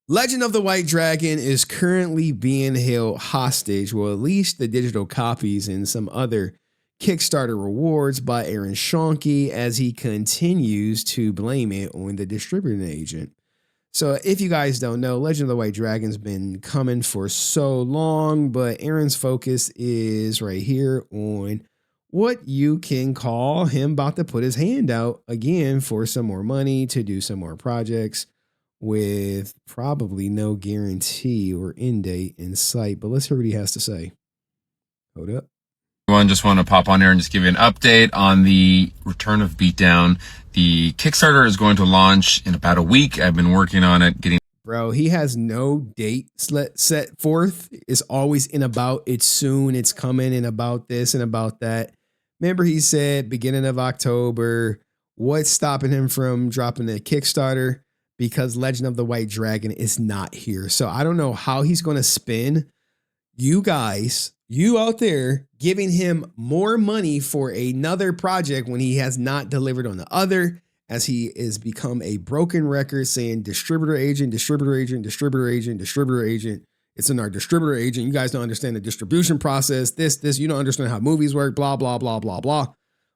Legend of the White Dragon is currently being held hostage, well, at least the digital copies and some other Kickstarter rewards by Aaron Shoenke as he continues to blame it on the distributing agent. So if you guys don't know, Legend of the White Dragon's been coming for so long, but Aaron's focus is right here on what you can call him about to put his hand out again for some more money to do some more projects with probably no guarantee or end date in sight. But let's hear what he has to say. Hold up. Everyone, just want to pop on here and just give you an update on the return of Beatdown. The Kickstarter is going to launch in about a week. I've been working on it, getting. Bro, he has no date set forth. It's always in about it's soon, it's coming, and about this and about that. Remember, he said beginning of October. What's stopping him from dropping the Kickstarter? Because Legend of the White Dragon is not here. So I don't know how he's going to spin you guys, you out there, giving him more money for another project when he has not delivered on the other, as he is become a broken record saying distributor agent, distributor agent, distributor agent, distributor agent. It's in our distributor agent. You guys don't understand the distribution process. This, you don't understand how movies work, blah, blah, blah, blah, blah.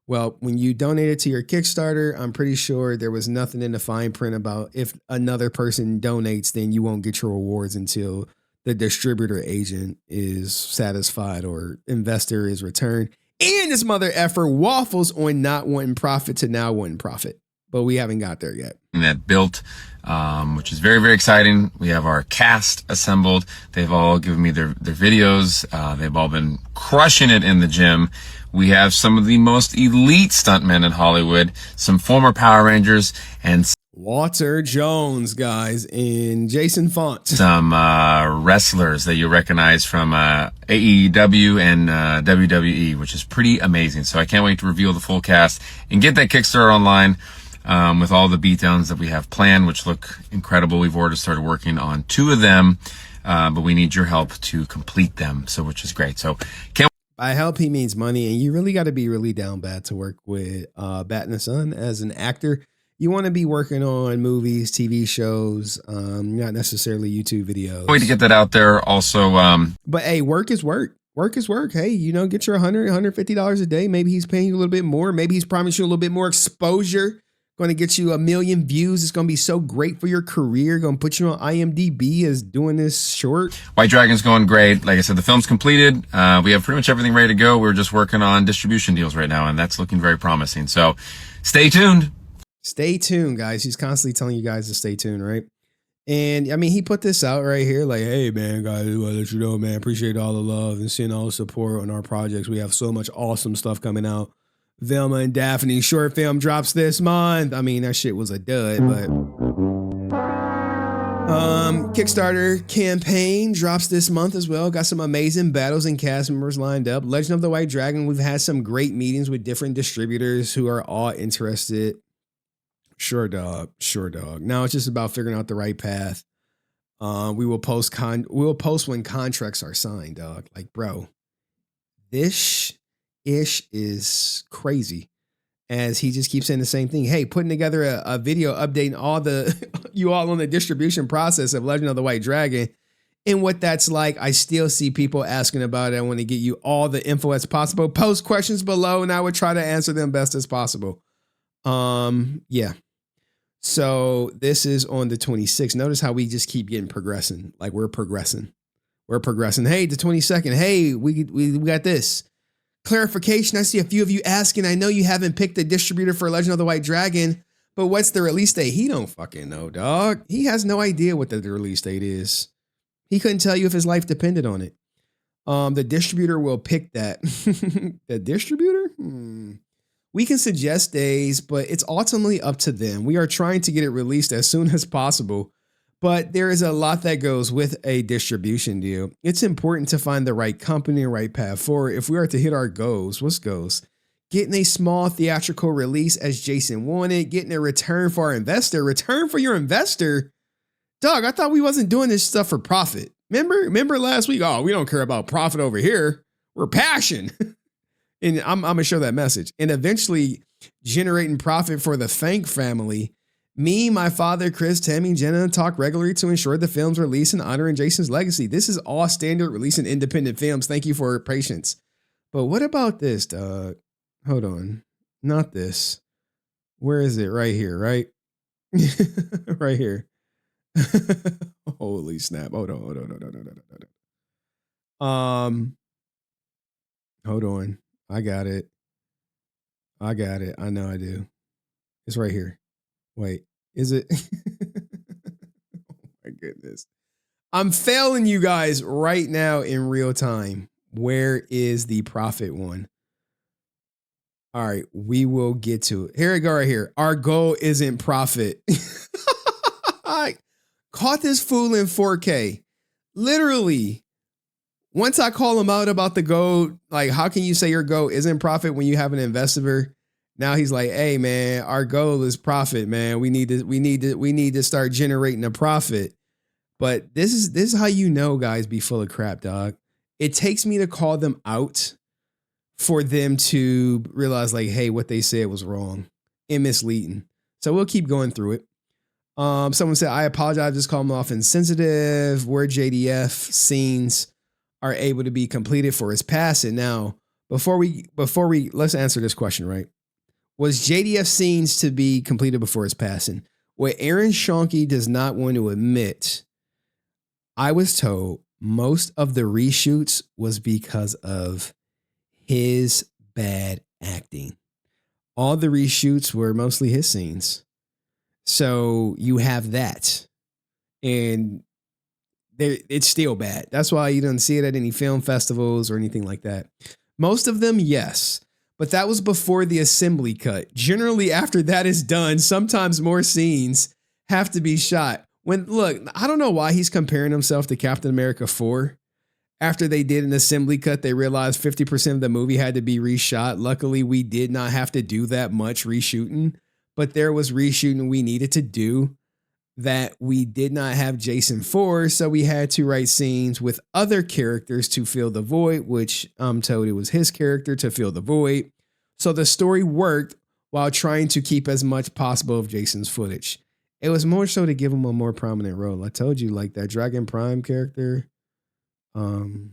Well, when you donated to your Kickstarter, I'm pretty sure there was nothing in the fine print about if another person donates, then you won't get your rewards until the distributor agent is satisfied or investor is returned. And this mother effer waffles on not wanting profit to now wanting profit. But we haven't got there yet. That built, which is very, very exciting. We have our cast assembled. They've all given me their videos. They've all been crushing it in the gym. We have some of the most elite stuntmen in Hollywood, some former Power Rangers, and Walter Jones, guys, and Jason Font. Some wrestlers that you recognize from AEW and WWE, which is pretty amazing. So I can't wait to reveal the full cast and get that Kickstarter online with all the beatdowns that we have planned, which look incredible. We've already started working on 2 of them, but we need your help to complete them, so which is great. So can't. By help, he means money, and you really got to be really down bad to work with Bat in the Sun as an actor. You want to be working on movies, TV shows, not necessarily YouTube videos. Way to get that out there. Also, but hey, work is work. Work is work. Hey, you know, get your $100, $150 a day. Maybe he's paying you a little bit more. Maybe he's promised you a little bit more exposure. Going to get you 1 million views. It's going to be so great for your career. Going to put you on IMDb as doing this short. White Dragon's going great. Like I said, the film's completed. We have pretty much everything ready to go. We're just working on distribution deals right now, and that's looking very promising. So stay tuned. Stay tuned, guys. He's constantly telling you guys to stay tuned, right? And I mean, he put this out right here like, hey, man, guys, I want to let you know, man, appreciate all the love and seeing all the support on our projects. We have so much awesome stuff coming out. Velma and Daphne short film drops this month. I mean, that shit was a dud, but Kickstarter campaign drops this month as well. Got some amazing battles and cast members lined up. Legend of the White Dragon, we've had some great meetings with different distributors who are all interested. Sure, dog. Sure, dog. Now it's just about figuring out the right path. We will post when contracts are signed, dog. Like, bro, this ish is crazy. As he just keeps saying the same thing. Hey, putting together a video updating all the you all on the distribution process of Legend of the White Dragon and what that's like. I still see people asking about it. I want to get you all the info as possible. Post questions below and I would try to answer them best as possible. Yeah. So this is on the 26th. Notice how we just keep getting progressing. Like we're progressing. We're progressing. Hey, the 22nd. Hey, we got this. Clarification. I see a few of you asking. I know you haven't picked a distributor for Legend of the White Dragon, but what's the release date? He don't fucking know, dog. He has no idea what the release date is. He couldn't tell you if his life depended on it. The distributor will pick that. The distributor? We can suggest days, but it's ultimately up to them. We are trying to get it released as soon as possible, but there is a lot that goes with a distribution deal. It's important to find the right company and right path forward. If we are to hit our goals, what's goals? Getting a small theatrical release as Jason wanted, getting a return for our investor. Return for your investor? Dog, I thought we wasn't doing this stuff for profit. Remember last week? Oh, we don't care about profit over here. We're passion. And I'm going to show that message. And eventually generating profit for the Fank family Me, my father, Chris, Tammy, and Jenna talk regularly to ensure the film's release and honoring Jason's legacy. This is all standard releasing independent films. Thank you for your patience. But what about this, dog? Hold on. Not this. Where is it? Right here, right? Right here. Holy snap. Hold on. Hold on. I got it. I know I do. It's right here. Wait, is it? Oh my goodness. I'm failing you guys right now in real time. Where is the profit one? All right, we will get to it. Here we go right here. Our goal isn't profit. I caught this fool in 4K. Literally, once I call him out about the goal, like, how can you say your goal isn't profit when you have an investor? Now he's like, hey man, our goal is profit, man. We need to start generating a profit. But this is how you know guys be full of crap, dog. It takes me to call them out for them to realize, like, hey, what they said was wrong and misleading. So we'll keep going through it. Someone said, I apologize, just call them off insensitive. Where JDF scenes are able to be completed for his passing. Now, before we let's answer this question, right? Was JDF scenes to be completed before his passing? What Aaron Shoenke does not want to admit, I was told most of the reshoots was because of his bad acting. All the reshoots were mostly his scenes. So you have that. And it's still bad. That's why you don't see it at any film festivals or anything like that. Most of them, yes. But that was before the assembly cut. Generally, after that is done, sometimes more scenes have to be shot. Look, I don't know why he's comparing himself to Captain America 4. After they did an assembly cut, they realized 50% of the movie had to be reshot. Luckily, we did not have to do that much reshooting, but there was reshooting we needed to do that we did not have Jason for, so we had to write scenes with other characters to fill the void, which I'm told it was his character to fill the void. So the story worked while trying to keep as much possible of Jason's footage. It was more so to give him a more prominent role. I told you, like, that Dragon Prime character, it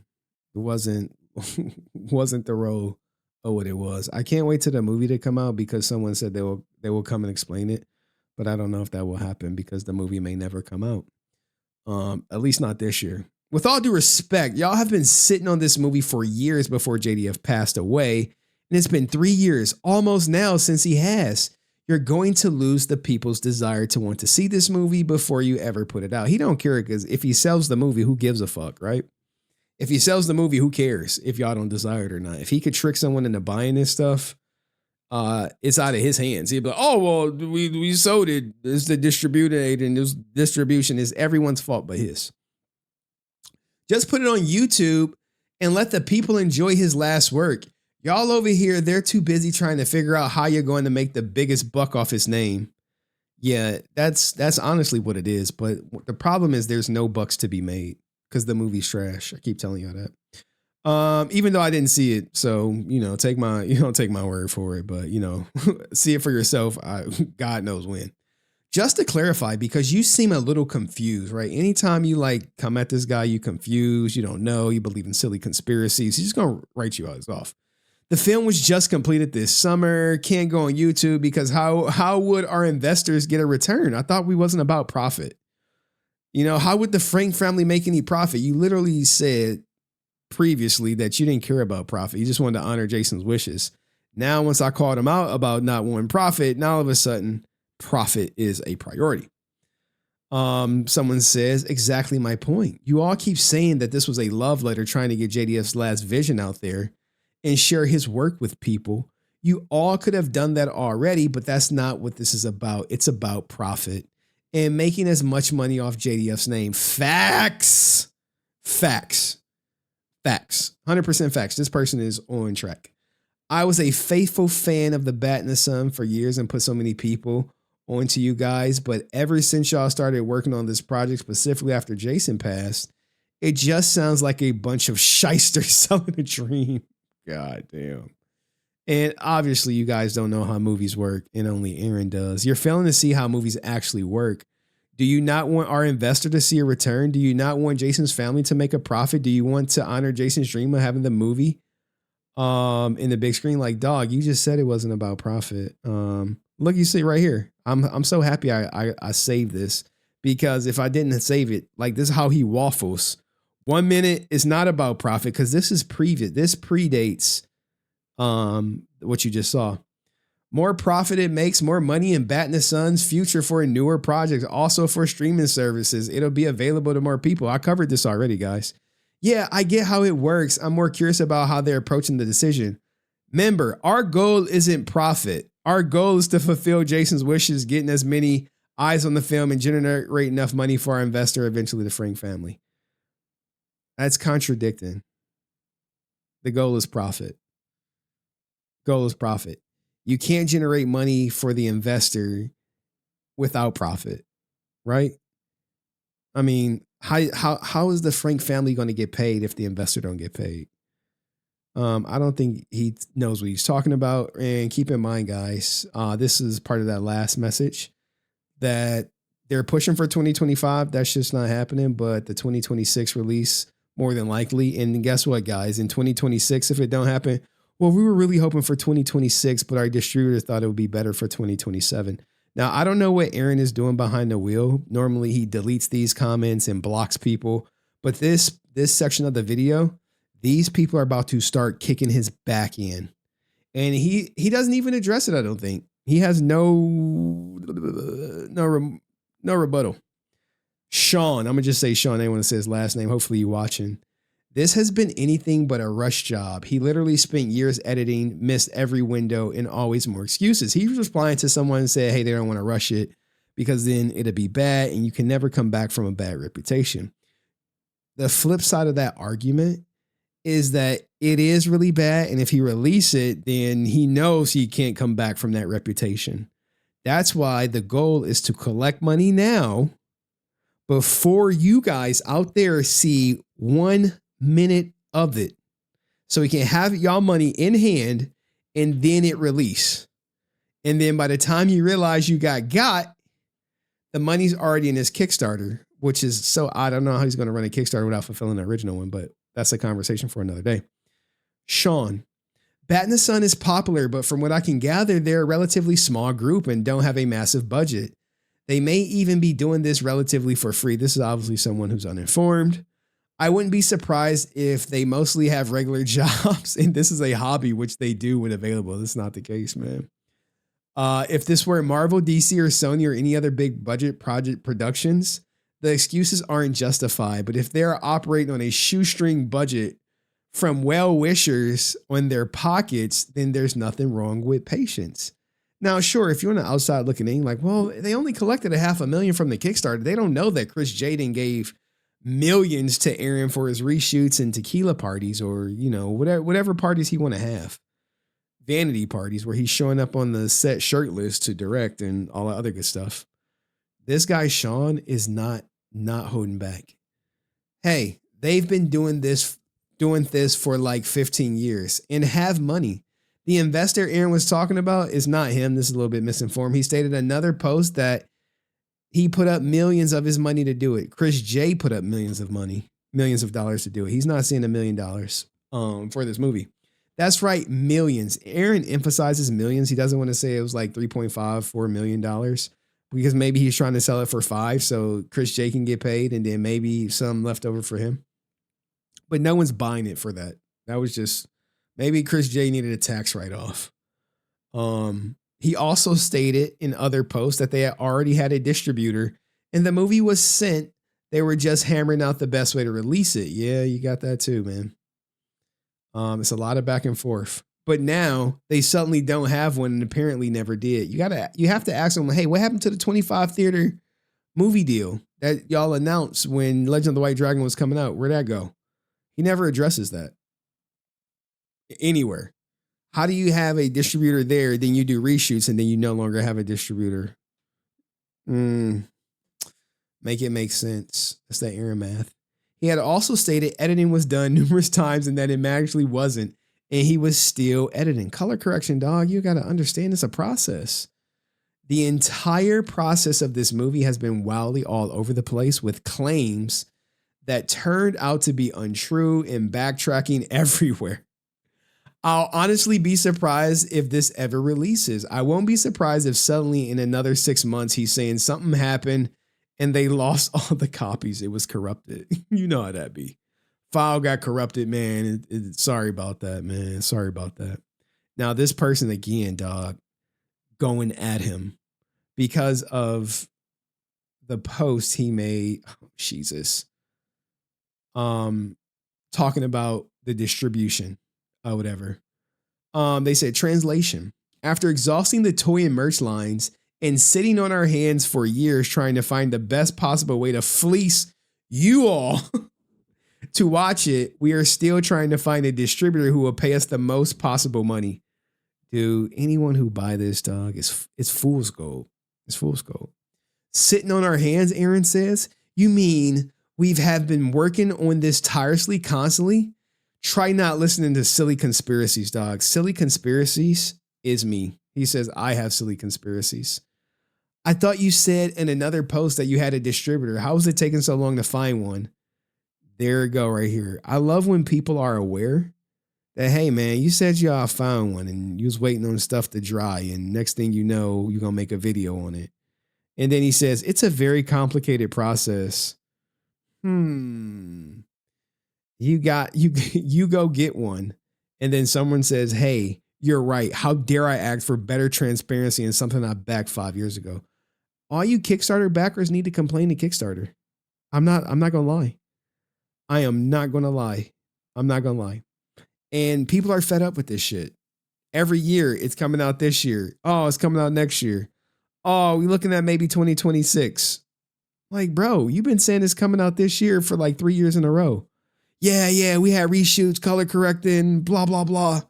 wasn't the role of what it was. I can't wait till the movie to come out because someone said they will come and explain it. But I don't know if that will happen because the movie may never come out. At least not this year. With all due respect, y'all have been sitting on this movie for years before JDF passed away. And it's been 3 years almost now since he has. You're going to lose the people's desire to want to see this movie before you ever put it out. He don't care because if he sells the movie, who gives a fuck, right? If he sells the movie, who cares if y'all don't desire it or not? If he could trick someone into buying this stuff, it's out of his hands. He'd be like, oh, well, we sold it. It's the distributor, and this distribution is everyone's fault but his. Just put it on YouTube and let the people enjoy his last work. Y'all over here, they're too busy trying to figure out how you're going to make the biggest buck off his name. Yeah, that's honestly what it is. But the problem is there's no bucks to be made because the movie's trash. I keep telling y'all that. Even though I didn't see it, so take my word for it, but see it for yourself. God knows when. Just to clarify, because you seem a little confused, right? Anytime you come at this guy, you confused, you don't know, you believe in silly conspiracies, he's just gonna write you off. The film was just completed this summer. Can't go on YouTube because how would our investors get a return? I thought we wasn't about profit. How would the Frank family make any profit? You literally said previously that you didn't care about profit. You just wanted to honor Jason's wishes. Now, once I called him out about not wanting profit, now all of a sudden, profit is a priority. Someone says, exactly my point. You all keep saying that this was a love letter trying to get JDF's last vision out there and share his work with people. You all could have done that already, but that's not what this is about. It's about profit and making as much money off JDF's name. Facts. 100% facts. This person is on track. I was a faithful fan of The Bat and the Sun for years and put so many people onto you guys. But ever since y'all started working on this project, specifically after Jason passed, it just sounds like a bunch of shysters selling a dream. God damn. And obviously, you guys don't know how movies work, and only Aaron does. You're failing to see how movies actually work. Do you not want our investor to see a return? Do you not want Jason's family to make a profit? Do you want to honor Jason's dream of having the movie in the big screen? Like, dog, you just said it wasn't about profit. Look, you see right here. I'm so happy I saved this, because if I didn't save it, like, this is how he waffles. 1 minute is not about profit because this is previous. This predates what you just saw. More profit it makes, more money in Bat in the Sun's future for newer projects, also for streaming services. It'll be available to more people. I covered this already, guys. Yeah, I get how it works. I'm more curious about how they're approaching the decision. Remember, our goal isn't profit. Our goal is to fulfill Jason's wishes, getting as many eyes on the film and generate enough money for our investor, eventually the Frank family. That's contradicting. The goal is profit. Goal is profit. You can't generate money for the investor without profit, right? I mean, how is the Frank family going to get paid if the investor don't get paid? I don't think he knows what he's talking about. And keep in mind, guys, this is part of that last message that they're pushing for 2025. That's just not happening. But the 2026 release, more than likely. And guess what, guys? In 2026, if it don't happen, well, we were really hoping for 2026, but our distributor thought it would be better for 2027. Now, I don't know what Aaron is doing behind the wheel. Normally, he deletes these comments and blocks people. But this section of the video, these people are about to start kicking his back in. And he doesn't even address it, I don't think. He has no rebuttal. Sean, I'm going to just say Sean. I didn't want to say his last name. Hopefully you're watching. This has been anything but a rush job. He literally spent years editing, missed every window, and always more excuses. He was replying to someone and said, hey, they don't want to rush it because then it'll be bad and you can never come back from a bad reputation. The flip side of that argument is that it is really bad. And if he release it, then he knows he can't come back from that reputation. That's why the goal is to collect money now before you guys out there see 1 minute of it. So he can have y'all money in hand and then it release. And then by the time you realize you got, the money's already in his Kickstarter, which is so odd. I don't know how he's going to run a Kickstarter without fulfilling the original one, but that's a conversation for another day. Sean, Bat in the Sun is popular, but from what I can gather, they're a relatively small group and don't have a massive budget. They may even be doing this relatively for free. This is obviously someone who's uninformed. I wouldn't be surprised if they mostly have regular jobs and this is a hobby, which they do when available. That's not the case, man. If this were Marvel, DC, or Sony, or any other big budget project productions, the excuses aren't justified. But if they're operating on a shoestring budget from well-wishers on their pockets, then there's nothing wrong with patience. Now, sure, if you're on the outside looking in, like, well, they only collected $500,000 from the Kickstarter. They don't know that Chris Jaden gave millions to Aaron for his reshoots and tequila parties, or, you know, whatever parties he want to have. Vanity parties where he's showing up on the set shirtless to direct and all that other good stuff. This guy, Sean, is not holding back. Hey, they've been doing this for like 15 years and have money. The investor Aaron was talking about is not him. This is a little bit misinformed. He stated in another post that he put up millions of his money to do it. Chris J put up millions of dollars to do it. He's not seeing $1 million for this movie. That's right, millions. Aaron emphasizes millions. He doesn't want to say it was like $3.54 million because maybe he's trying to sell it for $5 million so Chris J can get paid and then maybe some left over for him. But no one's buying it for that. That was just, maybe Chris J needed a tax write-off. He also stated in other posts that they had already had a distributor and the movie was sent. They were just hammering out the best way to release it. Yeah, you got that too, man. It's a lot of back and forth. But now they suddenly don't have one and apparently never did. You have to ask them, hey, what happened to the 25 theater movie deal that y'all announced when Legend of the White Dragon was coming out? Where'd that go? He never addresses that anywhere. How do you have a distributor there, then you do reshoots, and then you no longer have a distributor? Make it make sense. That's that Aaron math. He had also stated editing was done numerous times and that it magically wasn't. And he was still editing. Color correction, dog. You got to understand it's a process. The entire process of this movie has been wildly all over the place with claims that turned out to be untrue and backtracking everywhere. I'll honestly be surprised if this ever releases. I won't be surprised if suddenly in another 6 months he's saying something happened and they lost all the copies. It was corrupted. You know how that be. File got corrupted, man. Sorry about that, man. Sorry about that. Now, this person again, dog, going at him because of the post he made. Oh, Jesus. Talking about the distribution or whatever. They said translation. After exhausting the toy and merch lines and sitting on our hands for years trying to find the best possible way to fleece you all to watch it, we are still trying to find a distributor who will pay us the most possible money. Dude, anyone who buy this, dog, it's fool's gold. It's fool's gold. Sitting on our hands, Aaron says. You mean have been working on this tirelessly, constantly? Try not listening to silly conspiracies, dog. Silly conspiracies is me. He says, I have silly conspiracies. I thought you said in another post that you had a distributor. How was it taking so long to find one? There we go right here. I love when people are aware that, hey, man, you said y'all found one and you was waiting on stuff to dry. And next thing you know, you're going to make a video on it. And then he says, it's a very complicated process. You go get one. And then someone says, hey, you're right. How dare I ask for better transparency in something I backed 5 years ago? All you Kickstarter backers need to complain to Kickstarter. I'm not going to lie. I am not going to lie. I'm not going to lie. And people are fed up with this shit. Every year it's coming out this year. Oh, it's coming out next year. Oh, we're looking at maybe 2026. Like, bro, you've been saying it's coming out this year for like 3 years in a row. Yeah, we had reshoots, color correcting, blah, blah, blah.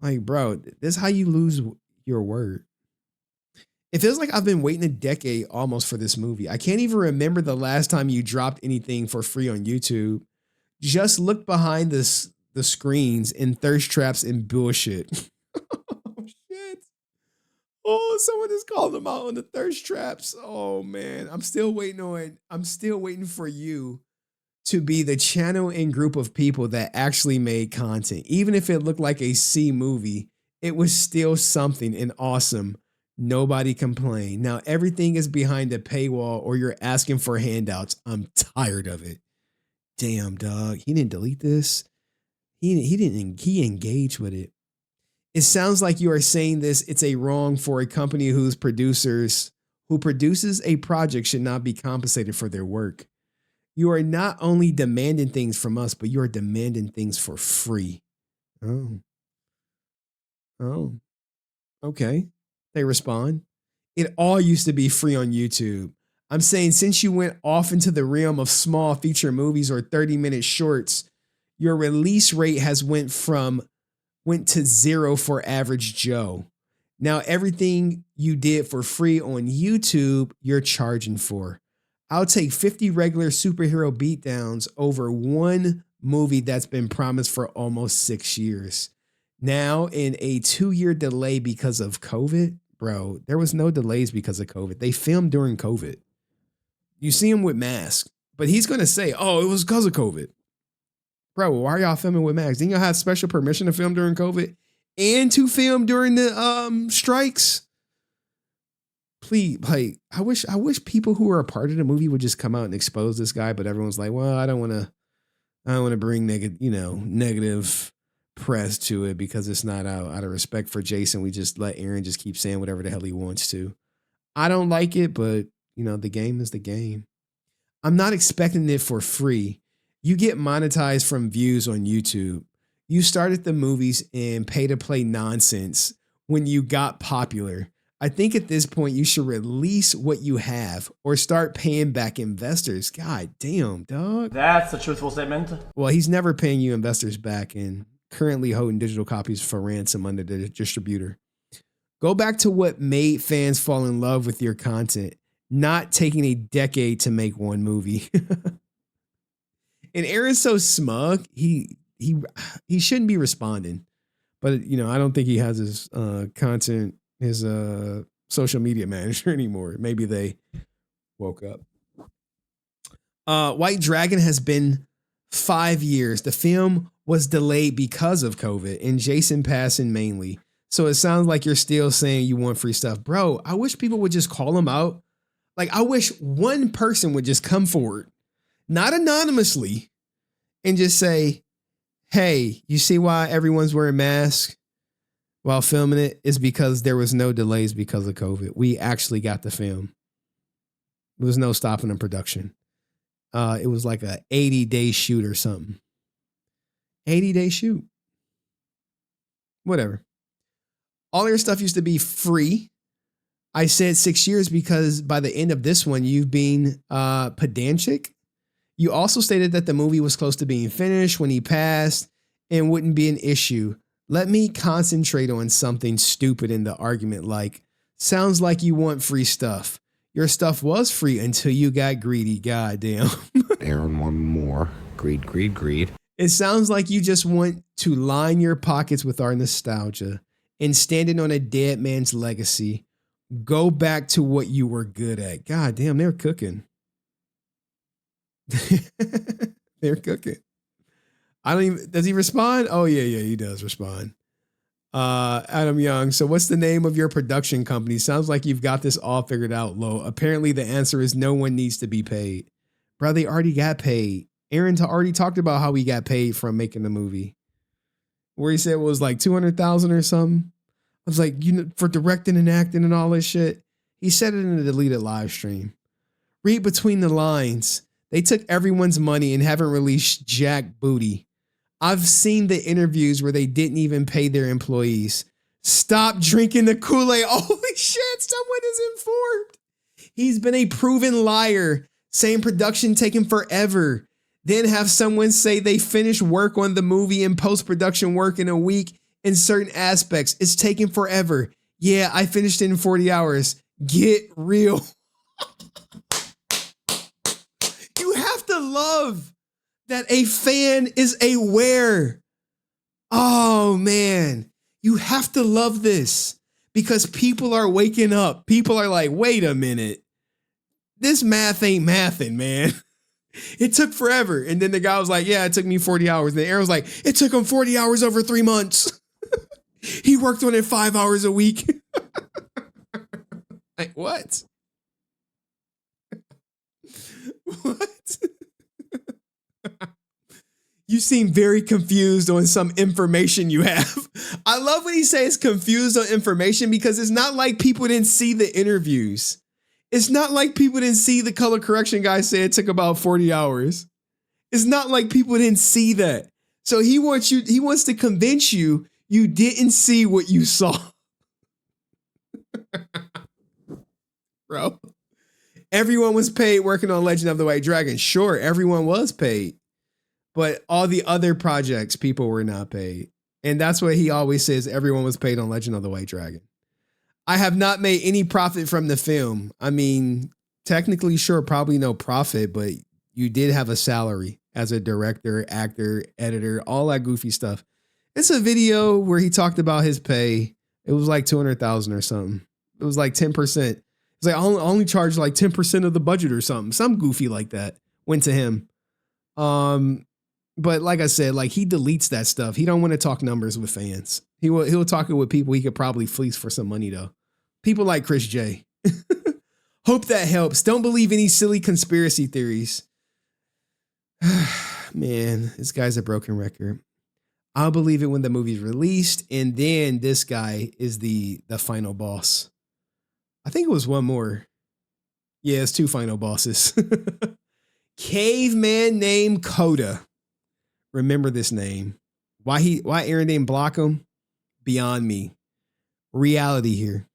Like, bro, this is how you lose your word. It feels like I've been waiting a decade almost for this movie. I can't even remember the last time you dropped anything for free on YouTube. Just look behind the screens and thirst traps and bullshit. Oh, shit. Oh, someone just called them out on the thirst traps. Oh, man. I'm still waiting for you to be the channel and group of people that actually made content. Even if it looked like a C movie, it was still something and awesome. Nobody complained. Now everything is behind a paywall or you're asking for handouts. I'm tired of it. Damn, dog. He didn't delete this. He engaged with it. It sounds like you are saying this. It's a wrong for a company who produces a project should not be compensated for their work. You are not only demanding things from us, but you are demanding things for free. Oh, okay. They respond. It all used to be free on YouTube. I'm saying since you went off into the realm of small feature movies or 30-minute shorts, your release rate has went to zero for average Joe. Now everything you did for free on YouTube, you're charging for. I'll take 50 regular superhero beatdowns over one movie that's been promised for almost 6 years. Now in a 2-year delay because of COVID, bro, there was no delays because of COVID. They filmed during COVID. You see him with masks, but he's going to say, oh, it was because of COVID. Bro, why are y'all filming with masks? Didn't y'all have special permission to film during COVID and to film during the strikes? Please, like, I wish people who are a part of the movie would just come out and expose this guy, but everyone's like, well, I don't want to bring negative press to it because it's not out of respect for Jason. We just let Aaron just keep saying whatever the hell he wants to. I don't like it, but the game is the game. I'm not expecting it for free. You get monetized from views on YouTube. You started the movies and pay to play nonsense when you got popular. I think at this point you should release what you have or start paying back investors. God damn, dog. That's a truthful statement. Well, he's never paying you investors back and currently holding digital copies for ransom under the distributor. Go back to what made fans fall in love with your content, not taking a decade to make one movie. And Aaron's so smug, he shouldn't be responding. But I don't think he has his his social media manager anymore. Maybe they woke up. White Dragon has been 5 years. The film was delayed because of COVID and Jason passing mainly. So it sounds like you're still saying you want free stuff. Bro, I wish people would just call him out. Like, I wish one person would just come forward, not anonymously, and just say, hey, you see why everyone's wearing masks while filming it? Is because there was no delays because of COVID. We actually got the film. There was no stopping in production. It was like a 80-day shoot or something. 80-day shoot. Whatever. All your stuff used to be free. I said 6 years because by the end of this one, you've been pedantic. You also stated that the movie was close to being finished when he passed and wouldn't be an issue. Let me concentrate on something stupid in the argument, like, sounds like you want free stuff. Your stuff was free until you got greedy. Goddamn. Aaron, one more. Greed, greed, greed. It sounds like you just want to line your pockets with our nostalgia and standing on a dead man's legacy. Go back to what you were good at. God damn, they're cooking. They're cooking. Does he respond? Oh, yeah, he does respond. Adam Young. So what's the name of your production company? Sounds like you've got this all figured out, Lo. Apparently the answer is no one needs to be paid. Bro, they already got paid. Aaron already talked about how he got paid from making the movie. Where he said it was like $200,000 or something. I was like, for directing and acting and all this shit. He said it in a deleted live stream. Read between the lines. They took everyone's money and haven't released jack booty. I've seen the interviews where they didn't even pay their employees. Stop drinking the Kool-Aid. Holy shit, someone is informed. He's been a proven liar, saying production taking forever. Then have someone say they finished work on the movie and post-production work in a week in certain aspects. It's taking forever. Yeah, I finished it in 40 hours. Get real. You have to love that a fan is aware. Oh, man. You have to love this because people are waking up. People are like, wait a minute. This math ain't mathing, man. It took forever. And then the guy was like, yeah, it took me 40 hours. And then Aaron was like, it took him 40 hours over 3 months. He worked on it 5 hours a week. Like, what? What? You seem very confused on some information you have. I love when he says confused on information because it's not like people didn't see the interviews. It's not like people didn't see the color correction guy say it took about 40 hours. It's not like people didn't see that. So he wants to convince you didn't see what you saw. Bro. Everyone was paid working on Legend of the White Dragon. Sure, everyone was paid. But all the other projects, people were not paid. And that's what he always says. Everyone was paid on Legend of the White Dragon. I have not made any profit from the film. I mean, technically, sure, probably no profit, but you did have a salary as a director, actor, editor, all that goofy stuff. It's a video where he talked about his pay. It was like $200,000 or something. It was like 10%. It's like I only charged like 10% of the budget or something. Some goofy like that went to him. But like I said, like he deletes that stuff. He don't want to talk numbers with fans. He'll talk it with people he could probably fleece for some money though. People like Chris J. Hope that helps. Don't believe any silly conspiracy theories. Man, this guy's a broken record. I'll believe it when the movie's released, and then this guy is the final boss. I think it was one more. Yeah, it's 2 final bosses. Caveman named Coda. Remember this name. Why Aaron didn't block him? Beyond me. Reality here.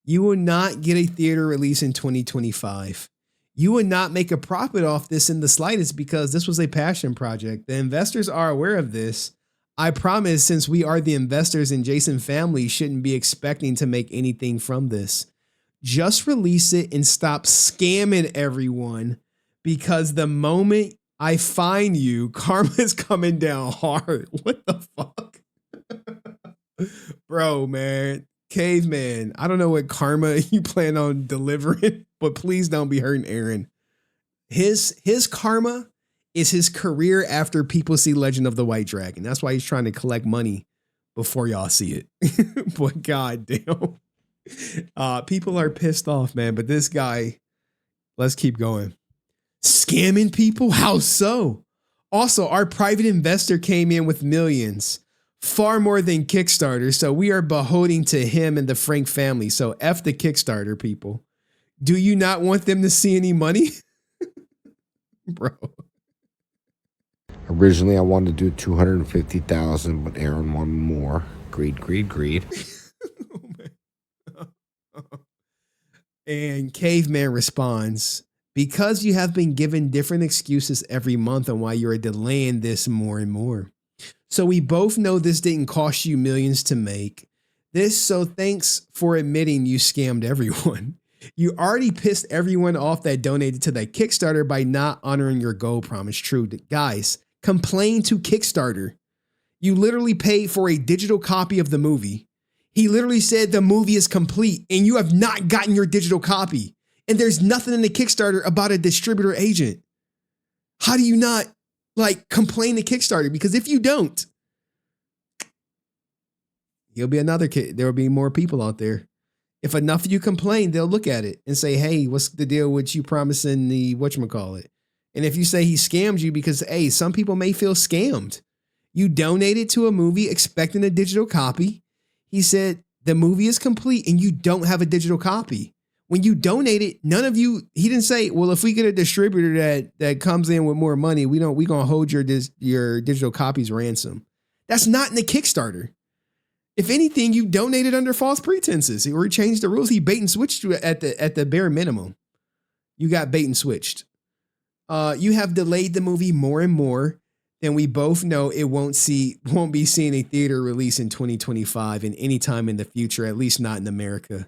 You will not get a theater release in 2025. You would not make a profit off this in the slightest because this was a passion project. The investors are aware of this. I promise, since we are the investors and Jason family shouldn't be expecting to make anything from this. Just release it and stop scamming everyone because the moment I find you, karma is coming down hard. What the fuck? Bro, man. Caveman. I don't know what karma you plan on delivering, but please don't be hurting Aaron. His karma is his career after people see Legend of the White Dragon. That's why he's trying to collect money before y'all see it. But goddamn. People are pissed off, man. But this guy, let's keep going. Scamming people? How so? Also, our private investor came in with millions, far more than Kickstarter. So we are beholden to him and the Frank family. So F the Kickstarter people. Do you not want them to see any money? Bro. Originally, I wanted to do 250,000, but Aaron wanted more. Greed. And Caveman responds, because you have been given different excuses every month on why you are delaying this more and more. So we both know this didn't cost you millions to make this. So thanks for admitting you scammed everyone. You already pissed everyone off that donated to that Kickstarter by not honoring your goal promise. True. Guys, complain to Kickstarter. You literally paid for a digital copy of the movie. He literally said the movie is complete and you have not gotten your digital copy. And there's nothing in the Kickstarter about a distributor agent. How do you not complain to Kickstarter? Because if you don't, there'll be another kid. There will be more people out there. If enough of you complain, they'll look at it and say, hey, what's the deal with you promising the whatchamacallit? And if you say he scammed you because, hey, some people may feel scammed. You donated to a movie expecting a digital copy. He said the movie is complete and you don't have a digital copy. When you donated, none of you, he didn't say, well, if we get a distributor that comes in with more money, we gonna hold your digital copies ransom. That's not in the Kickstarter. If anything, you donated under false pretenses or he changed the rules. He bait and switched you at the bare minimum. You got bait and switched. You have delayed the movie more and more. And we both know it won't be seeing a theater release in 2025 and anytime in the future, at least not in America.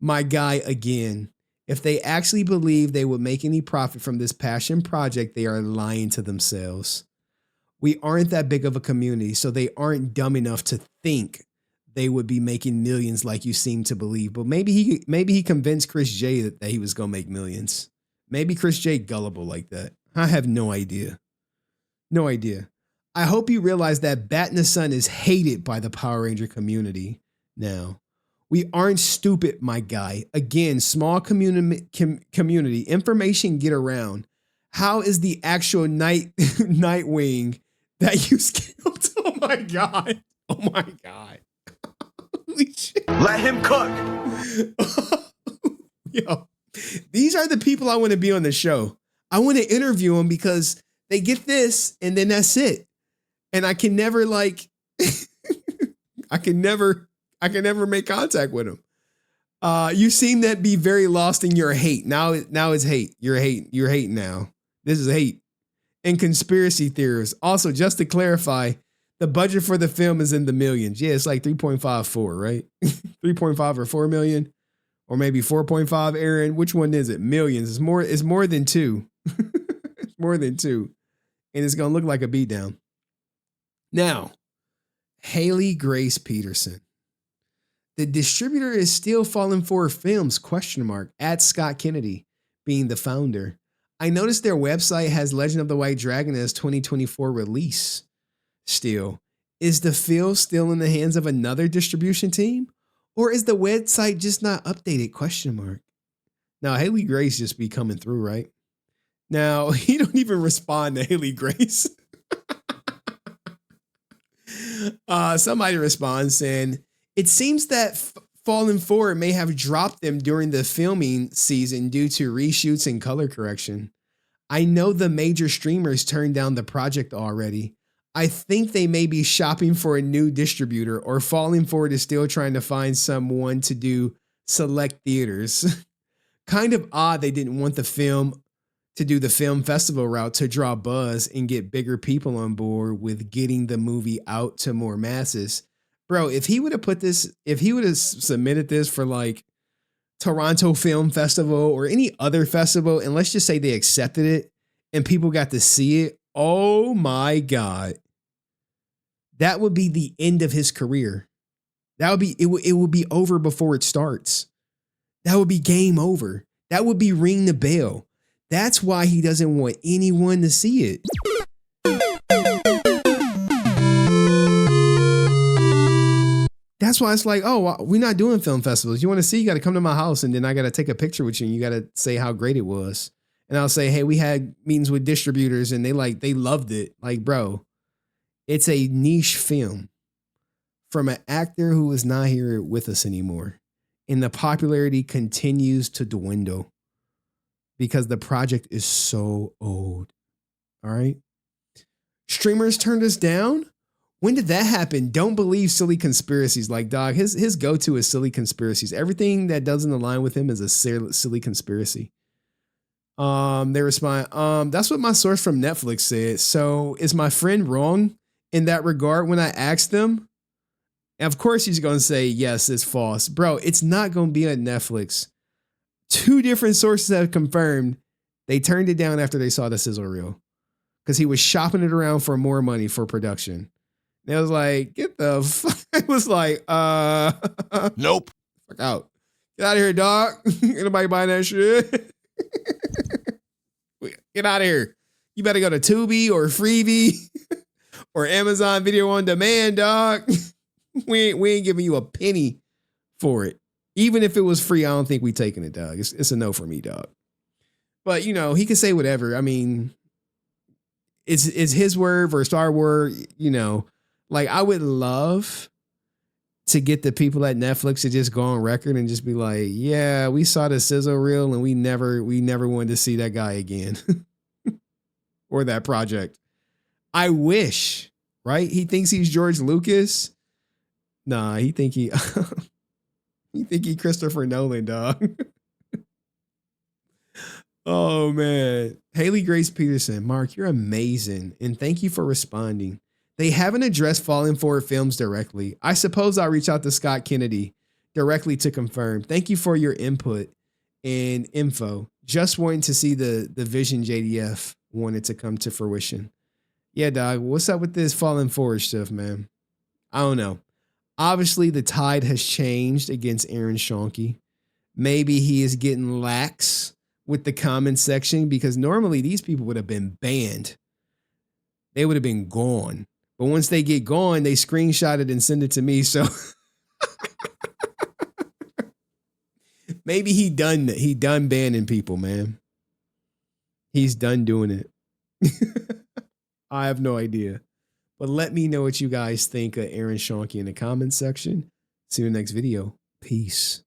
My guy, again, if they actually believe they would make any profit from this passion project, they are lying to themselves. We aren't that big of a community, so they aren't dumb enough to think they would be making millions like you seem to believe. But maybe he convinced Chris J that he was going to make millions. Maybe Chris J gullible like that. I have no idea. No idea. I hope you realize that Bat in the Sun is hated by the Power Ranger community now. We aren't stupid, my guy. Again, small community information get around. How is the actual Nightwing that you scaled? Oh my God. Oh my God. Holy shit. Let him cook. Yo, these are the people I want to be on the show. I want to interview them because they get this and then that's it. And I can never I can never make contact with them. You seem to be very lost in your hate. Now it's hate. You're hating now. This is hate. And conspiracy theorists. Also, just to clarify, the budget for the film is in the millions. Yeah, it's like 3.54, right? 3.5 or 4 million, or maybe 4.5. Aaron, which one is it? Millions. It's more than two. It's more than two. And it's gonna look like a beatdown. Now, Haley Grace Peterson. The distributor is still falling for films, ? At Scott Kennedy being the founder. I noticed their website has Legend of the White Dragon as 2024 release. Still, is the film still in the hands of another distribution team? Or is the website just not updated? Now, Haley Grace just be coming through, right? Now, he don't even respond to Haley Grace. Somebody responds saying, it seems that Fallen Forward may have dropped them during the filming season due to reshoots and color correction. I know the major streamers turned down the project already. I think they may be shopping for a new distributor, or Falling Forward is still trying to find someone to do select theaters. Kind of odd they didn't want the film to do the film festival route to draw buzz and get bigger people on board with getting the movie out to more masses. Bro, if he would have submitted this for like Toronto Film Festival or any other festival, and let's just say they accepted it and people got to see it, oh my God. That would be the end of his career. That would be it would be over before it starts. That would be game over. That would be ring the bell. That's why he doesn't want anyone to see it. That's why it's like, oh, we're not doing film festivals. You want to see, you got to come to my house, and then I got to take a picture with you, and you got to say how great it was. And I'll say, hey, we had meetings with distributors, and they loved it. Like, bro, it's a niche film from an actor who is not here with us anymore. And the popularity continues to dwindle because the project is so old. All right. Streamers turned us down. When did that happen? Don't believe silly conspiracies. Like, dog, his go-to is silly conspiracies. Everything that doesn't align with him is a silly conspiracy. They respond, that's what my source from Netflix said. So is my friend wrong in that regard when I asked them? And of course he's going to say, yes, it's false. Bro, it's not going to be on Netflix. 2 different sources have confirmed they turned it down after they saw the sizzle reel because he was shopping it around for more money for production. And I was like, get the fuck. It was like, Nope. fuck out. Get out of here, dog. Ain't nobody buying that shit. Get out of here. You better go to Tubi or Freebie or Amazon Video on Demand, dog. We ain't giving you a penny for it. Even if it was free, I don't think we taking it, dog. It's a no for me, dog. But, you know, he can say whatever. I mean, it's his word versus our word, you know. Like, I would love to get the people at Netflix to just go on record and just be like, yeah, we saw the sizzle reel and we never wanted to see that guy again or that project. I wish, right? He thinks he's George Lucas. Nah, he think he Christopher Nolan, dog. Oh man. Haley Grace Peterson, Mark, you're amazing. And thank you for responding. They haven't addressed Falling Forward Films directly. I suppose I'll reach out to Scott Kennedy directly to confirm. Thank you for your input and info. Just wanting to see the vision JDF wanted to come to fruition. Yeah, dog. What's up with this Falling Forward stuff, man? I don't know. Obviously, the tide has changed against Aaron Shoenke. Maybe he is getting lax with the comment section because normally these people would have been banned. They would have been gone. But once they get gone, they screenshot it and send it to me. So maybe he done banning people, man. He's done doing it. I have no idea. But let me know what you guys think of Aaron Shoenke in the comments section. See you in the next video. Peace.